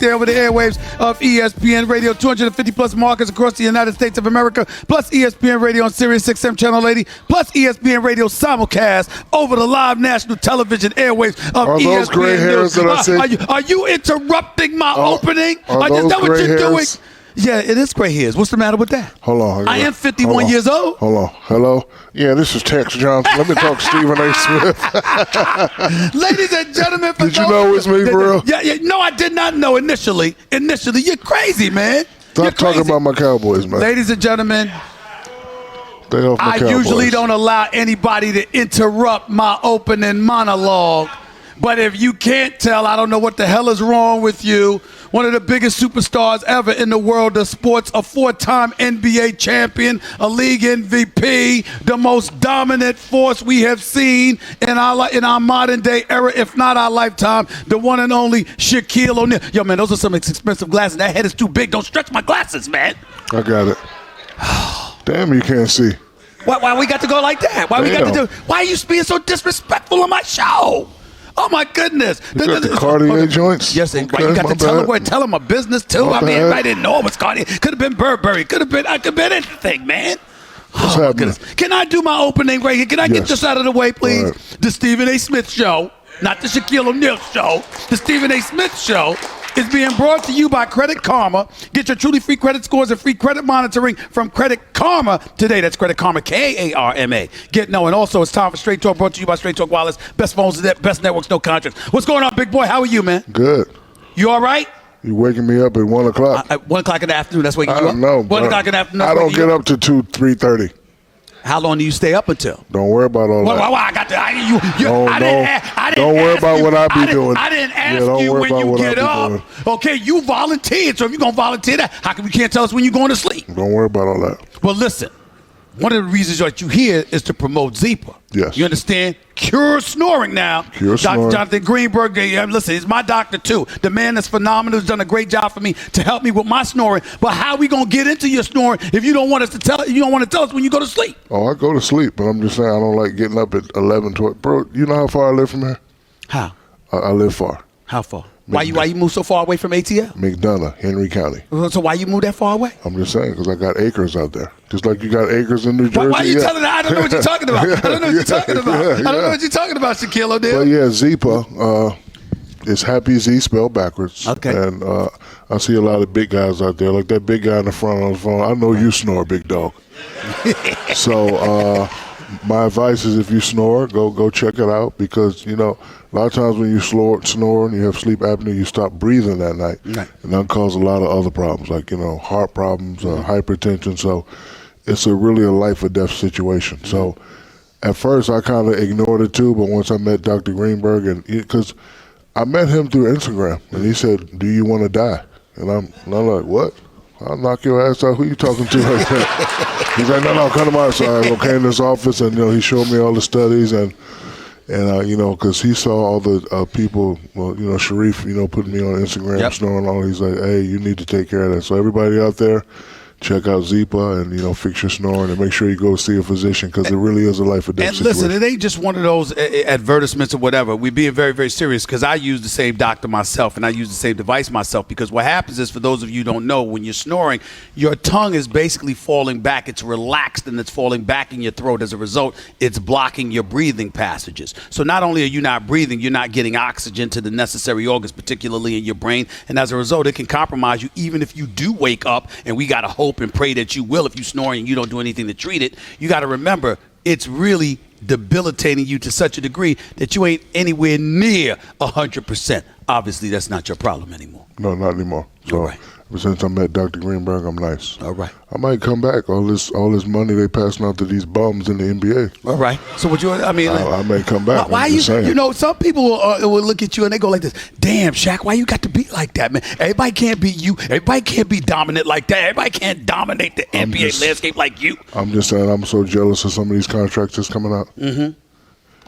there over the airwaves of ESPN Radio, 250-plus markets across the United States of America, plus ESPN Radio on Sirius XM Channel 80, plus ESPN Radio simulcast over the live national television airwaves of ESPN. Are those gray hairs that I see? Are you interrupting my opening? Are Is those that what gray you're doing? hairs? Yeah, it is gray hairs. What's the matter with that? Hold on. I am 51 years old. Hold on. Hello? Yeah, this is Tex Johnson. Let me talk to Stephen A. Smith. Ladies and gentlemen, did you know it's me, bro? Yeah. No, I did not know initially. You're crazy, man. Stop talking about my Cowboys, man. Ladies and gentlemen, I usually don't allow anybody to interrupt my opening monologue. But if you can't tell, I don't know what the hell is wrong with you. One of the biggest superstars ever in the world of sports, a four-time NBA champion, a league MVP, the most dominant force we have seen in our modern-day era, if not our lifetime, the one and only Shaquille O'Neal. Yo, man, those are some expensive glasses. That head is too big. Don't stretch my glasses, man. I got it. Damn, you can't see. Why we got to go like that? Why are you being so disrespectful on my show? Oh, my goodness. You got the Cartier joints? Yes, and you got to tell them my business, too. Everybody didn't know it was Cartier. Could have been Burberry. Could have been anything, man. What's happening? Can I do my opening right here? Can I get this out of the way, please? Right. The Stephen A. Smith Show, not the Shaquille O'Neal Show. The Stephen A. Smith Show is being brought to you by Credit Karma. Get your truly free credit scores and free credit monitoring from Credit Karma today. That's Credit Karma, Karma. And also it's time for Straight Talk, brought to you by Straight Talk Wireless. Best phones, best networks, no contracts. What's going on, big boy? How are you, man? Good. You all right? You waking me up at 1 o'clock? At 1 o'clock in the afternoon, that's waking you up? I don't know. 1 o'clock in the afternoon. I don't get up to 3:30. How long do you stay up until? Don't worry about all that. I got to. Don't worry about what I be doing. I didn't ask you when you get up. Okay, you volunteered, so if you're going to volunteer that, how come you can't tell us when you're going to sleep? Don't worry about all that. Well, listen. One of the reasons that you here is to promote Zepa. Yes. You understand? Cure snoring now. Cure snoring. Jonathan Greenberg, listen, he's my doctor too. The man that's phenomenal, who's done a great job for me to help me with my snoring. But how we gonna get into your snoring if you don't want us to tell? You don't want to tell us when you go to sleep? Oh, I go to sleep, but I'm just saying I don't like getting up at 11, 12. Bro, you know how far I live from here? How? I live far. How far? Why you move so far away from ATL? McDonough, Henry County. So why you move that far away? I'm just saying, because I got acres out there. Just like you got acres in New Jersey. Why are you telling that? I don't know what you're talking about. I don't know what you're talking about. I don't know what you're talking about, Shaquille O'Neal. But yeah, Zepa, it's Happy Z spelled backwards. Okay. And I see a lot of big guys out there, like that big guy in the front on the phone. I know you snore, big dog. So my advice is if you snore, go check it out, because, you know, a lot of times when you snore and you have sleep apnea, you stop breathing that night. Right. And that causes a lot of other problems, like, you know, heart problems, hypertension. So it's really a life or death situation. Mm-hmm. So at first I kind of ignored it too, but once I met Dr. Greenberg, and because I met him through Instagram, and he said, "Do you want to die?" And I'm like, "What? I'll knock your ass out. Who you talking to like that?" He's like, no, come to my side. I came in his office, and, you know, he showed me all the studies, and you know, because he saw all the people, well, you know, Sharif, you know, putting me on Instagram, snoring all. He's like, hey, you need to take care of that. So everybody out there, check out Zepa and, you know, fix your snoring, and make sure you go see a physician, because it really is a life or death situation. And listen, it ain't just one of those advertisements or whatever. We're being very, very serious, because I use the same doctor myself, and I use the same device myself, because what happens is, for those of you who don't know, when you're snoring, your tongue is basically falling back. It's relaxed, and it's falling back in your throat. As a result, it's blocking your breathing passages. So not only are you not breathing, you're not getting oxygen to the necessary organs, particularly in your brain, and as a result, it can compromise you even if you do wake up, and we got to hope and pray that you will. If you snore and you don't do anything to treat it, you got to remember, it's really debilitating you to such a degree that you ain't anywhere near 100%. Obviously, that's not your problem anymore. No, not anymore. So, right. Ever since I met Dr. Greenberg, I'm nice. All right. I might come back. All this money they passing out to these bums in the NBA. All right. So what you? I mean, I may come back. Why you? Saying. You know, some people will look at you and they go like this. Damn, Shaq, why you got to be like that, man? Everybody can't be you. Everybody can't be dominant like that. Everybody can't dominate the NBA landscape like you. I'm just saying, I'm so jealous of some of these contracts that's coming out. Mm-hmm.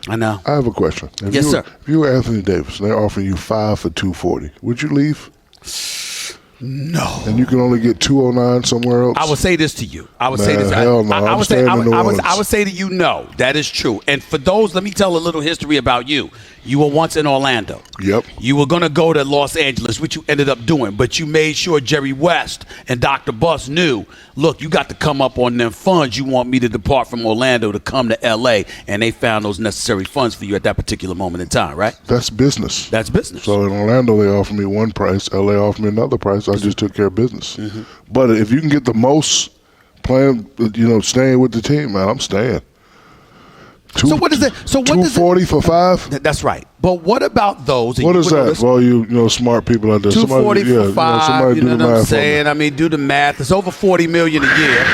I know. I have a question. Yes, sir. If you were Anthony Davis and they're offering you 5 for $240, would you leave? No. And you can only get 209 somewhere else? I would say this to you. I would say to you, no. That is true. And for those, let me tell a little history about you. You were once in Orlando. Yep. You were going to go to Los Angeles, which you ended up doing, but you made sure Jerry West and Dr. Buss knew, look, you got to come up on them funds. You want me to depart from Orlando to come to L.A., and they found those necessary funds for you at that particular moment in time, right? That's business. That's business. So in Orlando, they offered me one price. L.A. offered me another price. I just took care of business. But if you can get the most playing, staying with the team, man, I'm staying. So what is that? So what does $240 for 5? That's right. But what about those? What is that for all you smart people out there? $240 for 5. Somebody You know do what the I'm math saying? I mean, do the math. It's over $40 million a year.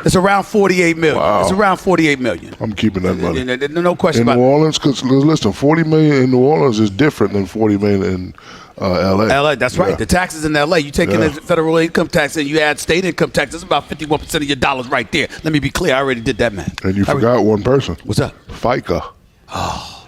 It's around $48 million. Wow. It's around $48 million. I'm keeping that money. No question in about New Orleans, because listen, $40 million in New Orleans is different than $40 million in L.A. L.A. That's right. The taxes in L.A. You take in the federal income tax and you add state income tax. It's about 51% of your dollars right there. Let me be clear. I already did that math. And you forgot one person. What's up? FICA. Oh.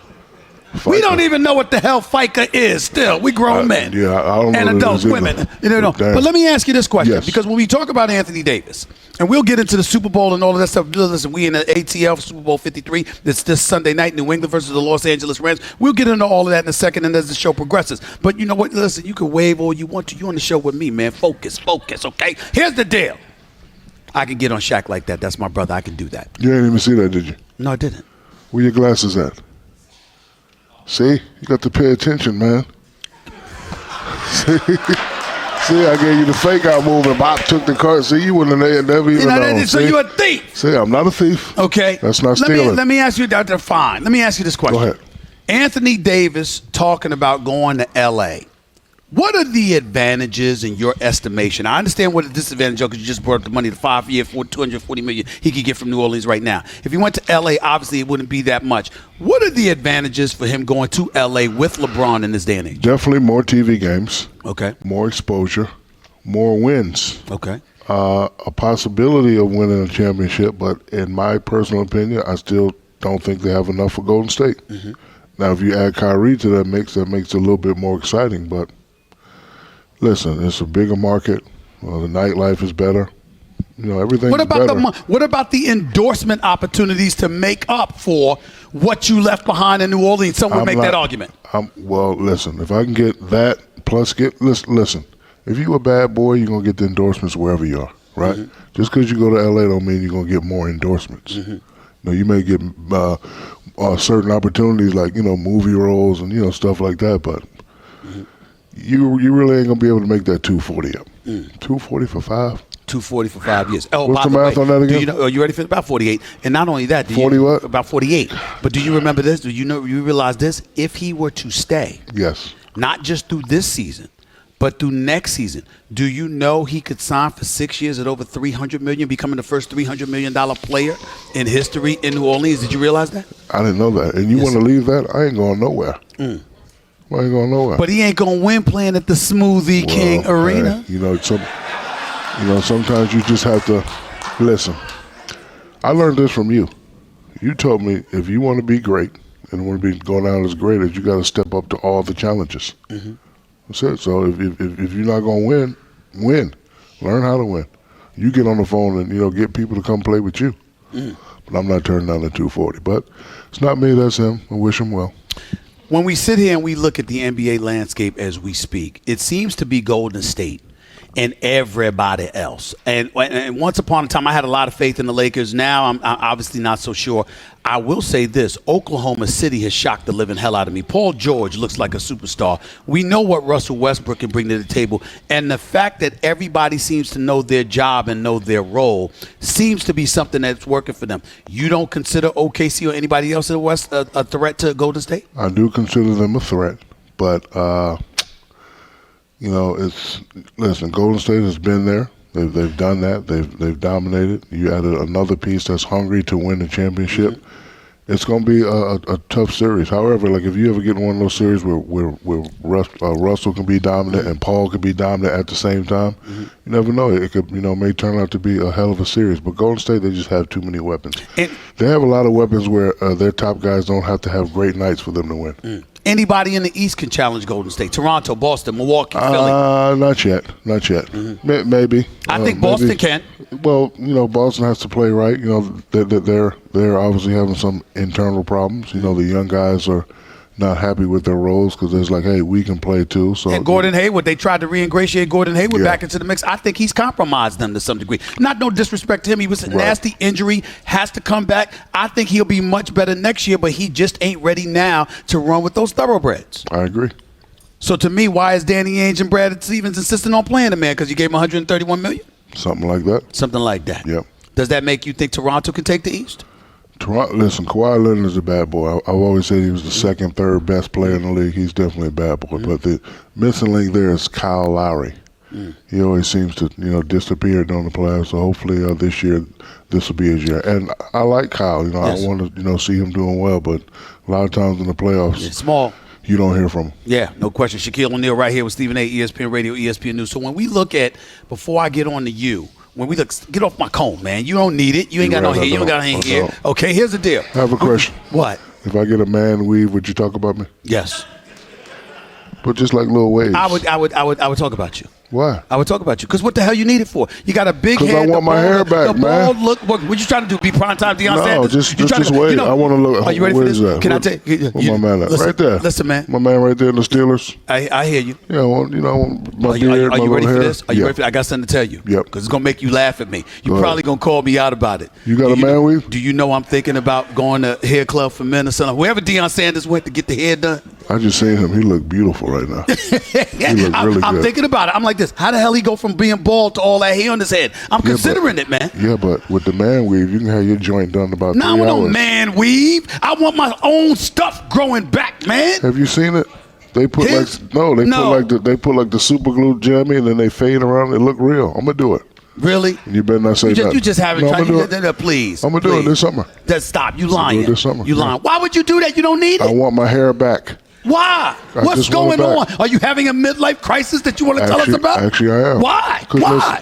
We don't even know what the hell FICA is still. We grown men. Yeah, I don't know. And adult women. But let me ask you this question. Yes. Because when we talk about Anthony Davis, and we'll get into the Super Bowl and all of that stuff. Listen, we in the ATL Super Bowl 53. It's this Sunday night, New England versus the Los Angeles Rams. We'll get into all of that in a second and as the show progresses. But you know what? Listen, you can wave all you want to. You're on the show with me, man. Focus, okay? Here's the deal. I can get on Shaq like that. That's my brother. I can do that. You didn't even see that, did you? No, I didn't. Where your glasses at? See? You got to pay attention, man. See, I gave you the fake out move and Bob took the card. See, you wouldn't have never even known. So you're a thief. See, I'm not a thief. Okay. That's not stealing. Let me ask you, Dr. Fine. Let me ask you this question. Go ahead. Anthony Davis talking about going to L.A. What are the advantages in your estimation? I understand what the disadvantage is because you just brought up the money, the 5 year for $240 million he could get from New Orleans right now. If he went to L.A., obviously it wouldn't be that much. What are the advantages for him going to L.A. with LeBron in this day and age? Definitely more TV games. Okay. More exposure. More wins. Okay. A possibility of winning a championship, but in my personal opinion, I still don't think they have enough for Golden State. Now, if you add Kyrie to that makes it a little bit more exciting, but listen, it's a bigger market. The nightlife is better. Everything's better. What about the endorsement opportunities to make up for what you left behind in New Orleans? Someone make that argument. Well, listen, if I can get that plus listen, if you a bad boy, you're going to get the endorsements wherever you are, right? Just because you go to L.A. don't mean you're going to get more endorsements. You may get certain opportunities like, movie roles and, stuff like that, but you really ain't going to be able to make that 240 up. 240 for 5? 240 for 5 years. Oh, what's by the math on that again? Are you ready for about 48? And not only that, 40 what? About 48. But do you remember this? Do you realize this? If he were to stay, yes, not just through this season, but through next season, do you know he could sign for 6 years at over $300 million, becoming the first $300 million player in history in New Orleans? Did you realize that? I didn't know that. And you want to leave that? I ain't going nowhere. I ain't going nowhere. But he ain't going to win playing at the Smoothie King Arena. Sometimes you just have to listen. I learned this from you. You told me if you want to be great and want to be going out as great as you got to step up to all the challenges. That's it. So if you're not going to win. Learn how to win. You get on the phone and, get people to come play with you. But I'm not turning down the 240. But it's not me, that's him. I wish him well. When we sit here and we look at the NBA landscape as we speak, it seems to be Golden State and everybody else. And once upon a time, I had a lot of faith in the Lakers. Now I'm obviously not so sure. I will say this. Oklahoma City has shocked the living hell out of me. Paul George looks like a superstar. We know what Russell Westbrook can bring to the table. And the fact that everybody seems to know their job and know their role seems to be something that's working for them. You don't consider OKC or anybody else in the West a threat to Golden State? I do consider them a threat. But, listen, Golden State has been there. They've done that. They've dominated. You added another piece that's hungry to win the championship. It's going to be a tough series. However, like if you ever get in one of those series where Russell can be dominant and Paul can be dominant at the same time, you never know. It could may turn out to be a hell of a series. But Golden State, they just have too many weapons. They have a lot of weapons where their top guys don't have to have great nights for them to win. Anybody in the East can challenge Golden State. Toronto, Boston, Milwaukee, Philly. Not yet. Maybe. I think Boston can. Well, Boston has to play right. They're obviously having some internal problems. The young guys are, not happy with their roles because it's like, hey, we can play too. So and Gordon Hayward, they tried to re-ingratiate Gordon Hayward Yeah. back into the mix. I think he's compromised them to some degree. Not no disrespect to him. He was a nasty injury, has to come back. I think he'll be much better next year, but he just ain't ready now to run with those thoroughbreds. I agree. So to me, why is Danny Ainge and Brad Stevens insisting on playing the man? Because you gave him $131 million? Something like that. Something like that. Yep. Does that make you think Toronto can take the East? Toronto, listen, Kawhi Leonard is a bad boy. I've always said he was the second, third best player in the league. He's definitely a bad boy. But the missing link there is Kyle Lowry. He always seems to, disappear during the playoffs. So hopefully this year, this will be his year. And I like Kyle. Yes. I want to, see him doing well. But a lot of times in the playoffs, It's small. you don't hear from him. Yeah, no question. Shaquille O'Neal right here with Stephen A. ESPN Radio, ESPN News. So when we look at, before I get on to you, when we look, get off my comb, man. You don't need it. You ain't got no hair. You don't got any hair. Okay, here's the deal. I have a question. What? If I get a man weave, would you talk about me? Yes. But just like little waves. I would talk about you. Why? I would talk about you. Because what the hell you need it for? You got a big 'Cause head. I want my hair back, the man. bald look. What you trying to do? Be primetime Deion No, Sanders? just You trying to- wait. you know- I want to look. Are you ready where for is this? that? Can I Where- tell you? Where my man at? Listen, Right there. Listen, man. My man right there in the Steelers. I hear you. Yeah, I want my Are you beard, my ready little for hair. this? Are you ready for? I got something to tell you. Yep. Because it's gonna make you laugh at me. You're Go probably ahead. gonna call me out about it. You got a man weave? Do you know I'm thinking about going to hair club for men or something? Wherever Deion Sanders went to get the hair done. I just seen him. He look beautiful right now. He look really I'm good. thinking about it. I'm like this. How the hell he go from being bald to all that hair on his head? I'm considering it, man. Yeah, but with the man weave, you can have your joint done in about 3 Now I want no hours. man weave. I want my own stuff growing back, man. Have you seen it? They put His? they put like the super glue jammy and then they fade around. It look real. I'm gonna do it. Really? You better not say nothing. You just haven't No, tried. I'm gonna do it. Please. I'm gonna do it this summer. Just stop. You do it lying. this summer, You yeah. lying. Why would you do that? You don't need I it. want my hair back. Why? I What's just want going it on? back. Are you having a midlife crisis that you want to tell us Actually- about? actually, I am. Why? 'Cause Why?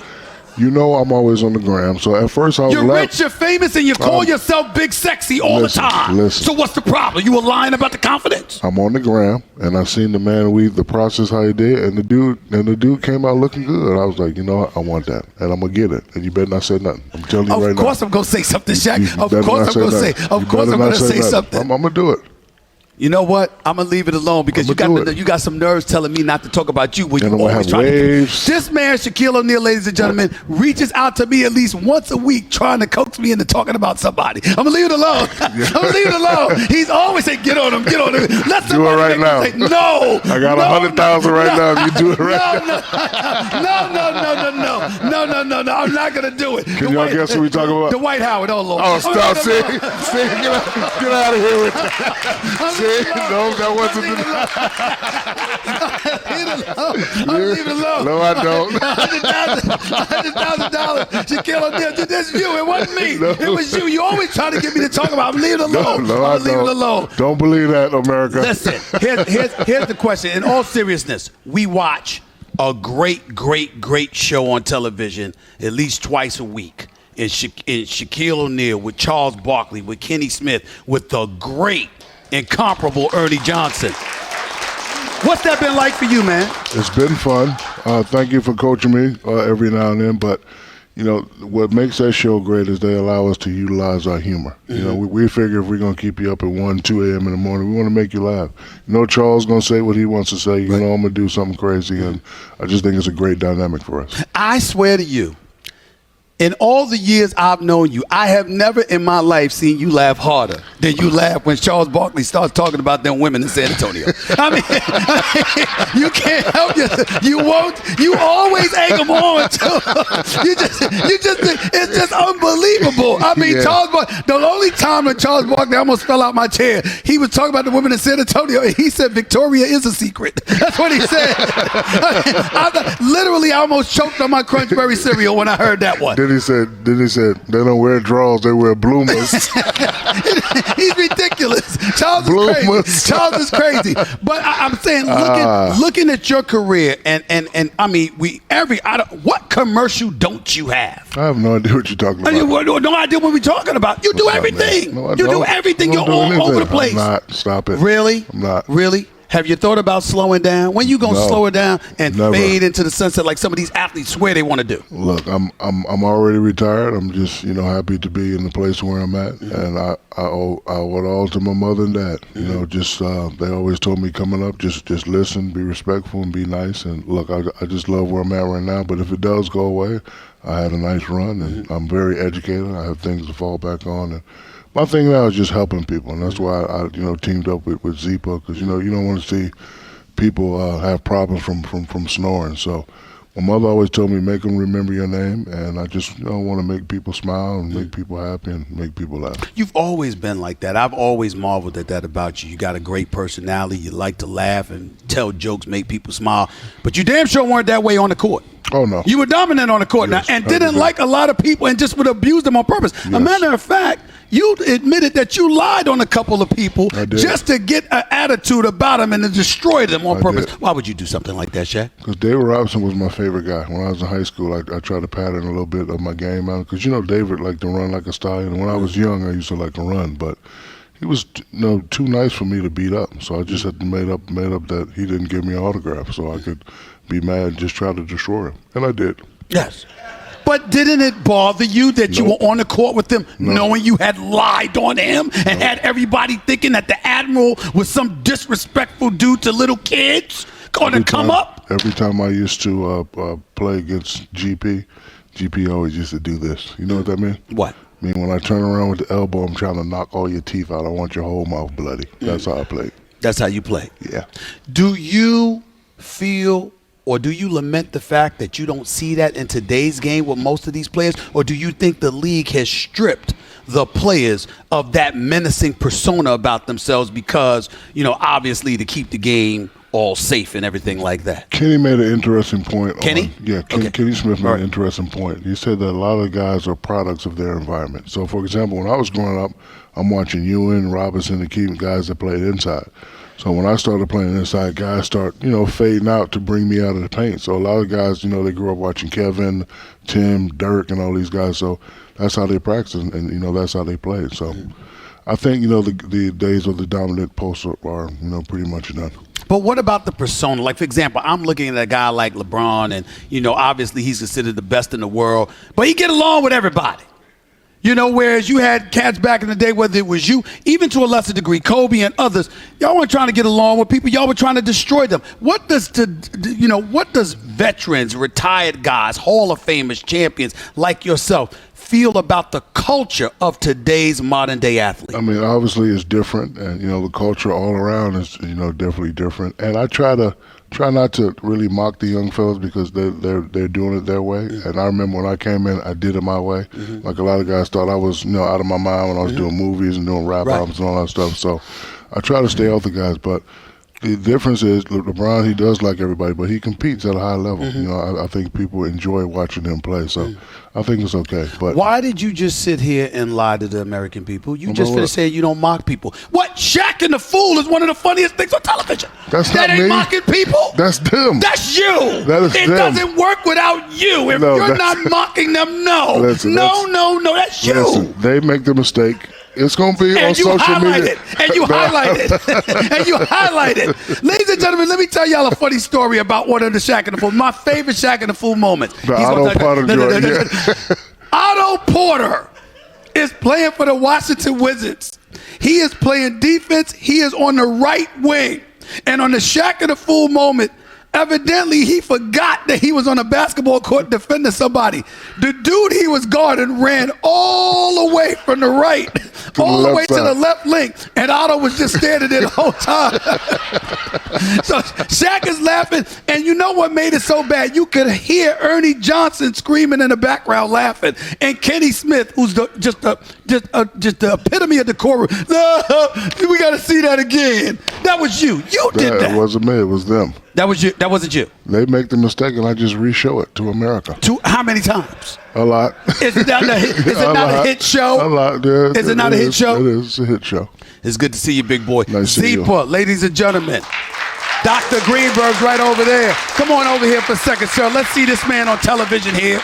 listen, I'm always on the gram. So at first I was You're laughing. rich, you're famous, and you call yourself big sexy all listen, the time. listen. So what's the problem? You were lying about the confidence? I'm on the gram, and I seen the man weave the process how he did, and the dude came out looking good. I was like, I want that, and I'm gonna get it. And you better not say nothing. I'm telling you right now. Of course I'm going to say something, Shaq. You Of better course not I'm going to say. nothing. Of You course better I'm going not to say nothing. something. I'm gonna do it. You know what? I'm gonna leave it alone because I'ma do it. you got some nerves telling me not to talk about you when And you I'm gonna always have trying waves. to. This man, Shaquille O'Neal, ladies and gentlemen, reaches out to me at least once a week trying to coax me into talking about somebody. I'm gonna leave it alone. I'm gonna leave it alone. He's always saying, "Get on him, get on him." Let Do it somebody right make now. me say, no. I got 100,000 right now. If you do it right now. No. I'm not gonna do it. Can y'all guess who we talking about? Dwight Howard. Oh Lord. Oh, stop! See, get out of here with that. See, no, that wasn't. I'm leaving it alone. No, I don't. $100,000. Shaquille O'Neal did this you. It wasn't me. No. It was you. You always trying to get me to talk about. I'm leaving it alone. No, I I'm leaving it don't. alone. Don't believe that, America. Listen, here's the question. In all seriousness, we watch a great show on television at least twice a week. In Shaquille O'Neal, with Charles Barkley, with Kenny Smith, with the great, incomparable Ernie Johnson. What's that been like for you, man? It's been fun. Thank you for coaching me every now and then. But, what makes that show great is they allow us to utilize our humor. Mm-hmm. We figure if we're going to keep you up at 1, 2 a.m. in the morning, we want to make you laugh. Charles going to say what he wants to say. I'm going to do something crazy. And I just think it's a great dynamic for us. I swear to you, in all the years I've known you, I have never in my life seen you laugh harder than you laugh when Charles Barkley starts talking about them women in San Antonio. I mean, you can't help yourself. You won't. You always egg them on too. It's just unbelievable. I mean, Yeah. Charles Barkley. The only time that Charles Barkley almost fell out my chair, he was talking about the women in San Antonio, and he said Victoria is a secret. That's what he said. Literally, I almost choked on my Crunchberry cereal when I heard that one. Then he said, they don't wear drawers, they wear bloomers. He's ridiculous. Charles is Bloomers. crazy. Charles is crazy. But I'm saying, looking at your career, and I mean, what commercial don't you have? I have no idea what you're talking about. No idea what we're talking about. You do What's up, everything. man? No, I you do don't. everything. I You're don't do all anything. over the place. I'm not. Stop it. Really? I'm not. Really? Have you thought about slowing down? When you gonna slow it down and fade into the sunset like some of these athletes swear they want to do? Look, I'm already retired. I'm just happy to be in the place where I'm at, and I owe it all to my mother and dad. Just they always told me coming up, just listen, be respectful, and be nice. And look, I just love where I'm at right now. But if it does go away, I had a nice run, and I'm very educated. I have things to fall back on, and my thing now is just helping people, and that's why I teamed up with Zipa, because you don't want to see people have problems from snoring. So my mother always told me, make them remember your name, and I just want to make people smile and make people happy and make people laugh. You've always been like that. I've always marveled at that about you. You got a great personality. You like to laugh and tell jokes, make people smile, but you damn sure weren't that way on the court. Oh, no. You were dominant on the court now, and didn't like a lot of people and just would abuse them on purpose. Yes. A matter of fact, you admitted that you lied on a couple of people just to get an attitude about them and to destroy them on purpose. Why would you do something like that, Shaq? Because David Robinson was my favorite guy. When I was in high school, I tried to pattern a little bit of my game out. Because, David liked to run like a stallion. And when I was young, I used to like to run. But he was too nice for me to beat up. So I just had to made up that he didn't give me an autograph so I could be mad and just try to destroy him. And I did. Yes. But didn't it bother you that you were on the court with him knowing you had lied on him and had everybody thinking that the Admiral was some disrespectful dude to little kids going to come up? Every time I used to play against GP always used to do this. You know what that means? What? I mean, when I turn around with the elbow, I'm trying to knock all your teeth out. I want your whole mouth bloody. That's how I play. That's how you play? Yeah. Do you feel or do you lament the fact that you don't see that in today's game with most of these players? Or do you think the league has stripped the players of that menacing persona about themselves because, obviously to keep the game all safe and everything like that? Kenny made an interesting point. Kenny? Kenny Smith made an interesting point. He said that a lot of guys are products of their environment. So, for example, when I was growing up, I'm watching Ewing, Robinson, and Keaton, guys that played inside. So when I started playing inside, guys start, fading out to bring me out of the paint. So a lot of guys, they grew up watching Kevin, Tim, Dirk, and all these guys. So that's how they practice, and that's how they played. So I think, the days of the dominant post are pretty much done. But what about the persona? Like, for example, I'm looking at a guy like LeBron, and, obviously he's considered the best in the world, but he get along with everybody. Whereas you had cats back in the day, whether it was you, even to a lesser degree, Kobe and others, y'all weren't trying to get along with people. Y'all were trying to destroy them. What does veterans, retired guys, Hall of Famers, champions like yourself feel about the culture of today's modern day athlete? I mean, obviously it's different, and the culture all around is definitely different. And I try not to really mock the young fellas because they're doing it their way. And I remember when I came in, I did it my way. Like a lot of guys thought I was out of my mind when I was doing movies and doing rap albums and all that stuff. So I try to stay off the guys, but the difference is LeBron, he does like everybody, but he competes at a high level. I think people enjoy watching him play, so I think it's okay. But why did you just sit here and lie to the American people? You just finished saying you don't mock people. What? Shaq and the Fool is one of the funniest things on television. That ain't me. Mocking people. That's them. That's you. That is it them. doesn't work without you. If you're not mocking them, no. That's you. Listen, they make the mistake. It's going to be on social media. And you highlight it. And you highlight it. Ladies and gentlemen, let me tell y'all a funny story about one of the Shaq and the Fool. My favorite Shaq and the Fool moments. Otto Porter. Otto Porter is playing for the Washington Wizards. He is playing defense. He is on the right wing. And on the Shaq and the Fool moment, evidently, he forgot that he was on a basketball court defending somebody. The dude he was guarding ran all the way from the right, all the way to the left link, and Otto was just standing there the whole time. So Shaq is laughing, and you know what made it so bad? You could hear Ernie Johnson screaming in the background laughing, and Kenny Smith, who's just the epitome of decorum. We got to see that again. That was you. You did that. That wasn't me. It was them. That was you. That wasn't you. They make the mistake, and I just re-show it to America. How many times? A lot. Is it not a hit show? A lot. Yeah, is it not a hit show? It is a hit show. It's good to see you, big boy. Nice to see you. Zipa, ladies and gentlemen. Dr. Greenberg's right over there. Come on over here for a second, sir. Let's see this man on television here,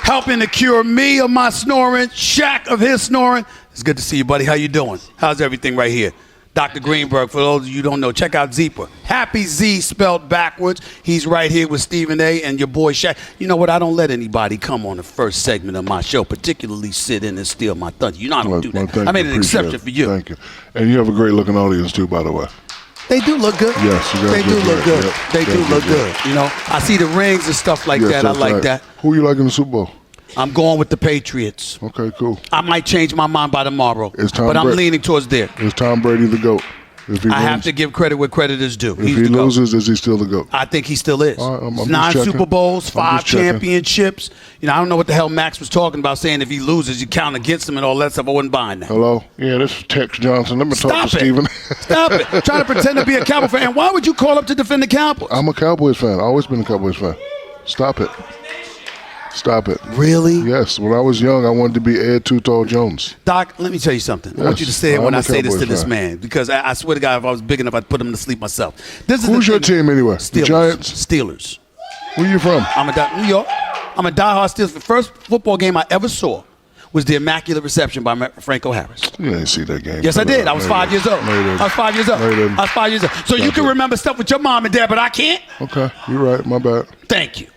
helping to cure me of my snoring, Shaq of his snoring. It's good to see you, buddy. How you doing? How's everything right here? Dr. Greenberg, for those of you who don't know, check out Zeepa. Happy Z spelled backwards. He's right here with Stephen A. and your boy Shaq. You know what? I don't let anybody come on the first segment of my show, particularly sit in and steal my thunder. You know I don't do that. I made an exception for you. Thank you. And you have a great looking audience too, by the way. They do look good. Yes, you guys they do look good. Yep. They do look good. You know, I see the rings and stuff like that. I like that. Who you like in the Super Bowl? I'm going with the Patriots. Okay, cool. I might change my mind by tomorrow, but I'm leaning towards there. Is Tom Brady the GOAT? If he I have to give credit where credit is due. If he loses, is he still the GOAT? I think he still is. Right, I'm 9 just Super Bowls, 5 checking. championships. You know, I don't know what the hell Max was talking about, saying if he loses, you count against him and all that stuff. I wasn't buying that. Hello? Yeah, this is Tex Johnson. Let me talk to Stop it. Stephen. Stop it. Trying to pretend to be a Cowboy fan. And why would you call up to defend the Cowboys? I'm a Cowboys fan. Always been a Cowboys fan. Stop it. Stop it. Really? Yes. When I was young, I wanted to be Ed Too Tall Jones. Doc, let me tell you something. I want you to say it when I say this to this man, because I swear to God, if I was big enough, I'd put him to sleep myself. Who's your team anyway? Steelers. The Giants? Steelers. Where you from? I'm New York. I'm a diehard Steelers. The first football game I ever saw was the Immaculate Reception by Franco Harris. You didn't see that game. Yes, I did. I was 5 years old. I was 5 years old. I was 5 years old. So you can remember stuff with your mom and dad, but I can't? Okay, you're right. My bad. Thank you.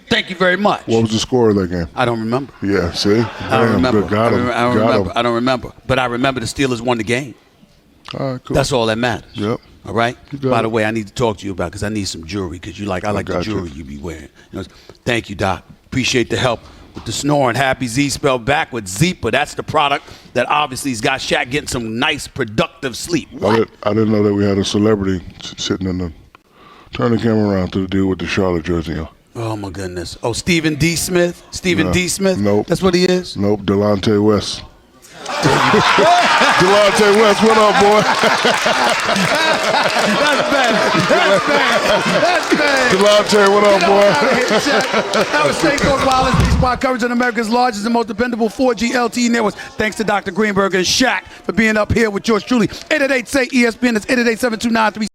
Thank you very much. What was the score of that game? I don't remember. Yeah, see? I don't remember. Got him. I don't remember. But I remember the Steelers won the game. All right, cool. That's all that matters. Yep. All right? By it. the way, I need to talk to you about, because I need some jewelry, because I like the jewelry you be wearing. You know, thank you, Doc. Appreciate the help with the snoring. Happy Z spelled backwards. Zeepa. That's the product that obviously has got Shaq getting some nice, productive sleep. I didn't know that we had a celebrity sitting in the. Turn the camera around to the dude with the Charlotte jersey on. Oh, my goodness. Oh, Stephen D. Smith? Stephen D. Smith? Nope. That's what he is? Nope, Delonte West. Delonte West, what up, boy? That's bad. Delonte, what up, boy? That was St. Coast Wireless B-Spot coverage on America's largest and most dependable 4G LTE networks. Thanks to Dr. Greenberg and Shaq for being up here with yours truly. 888-SAY-ESPN. That's 888-729-3.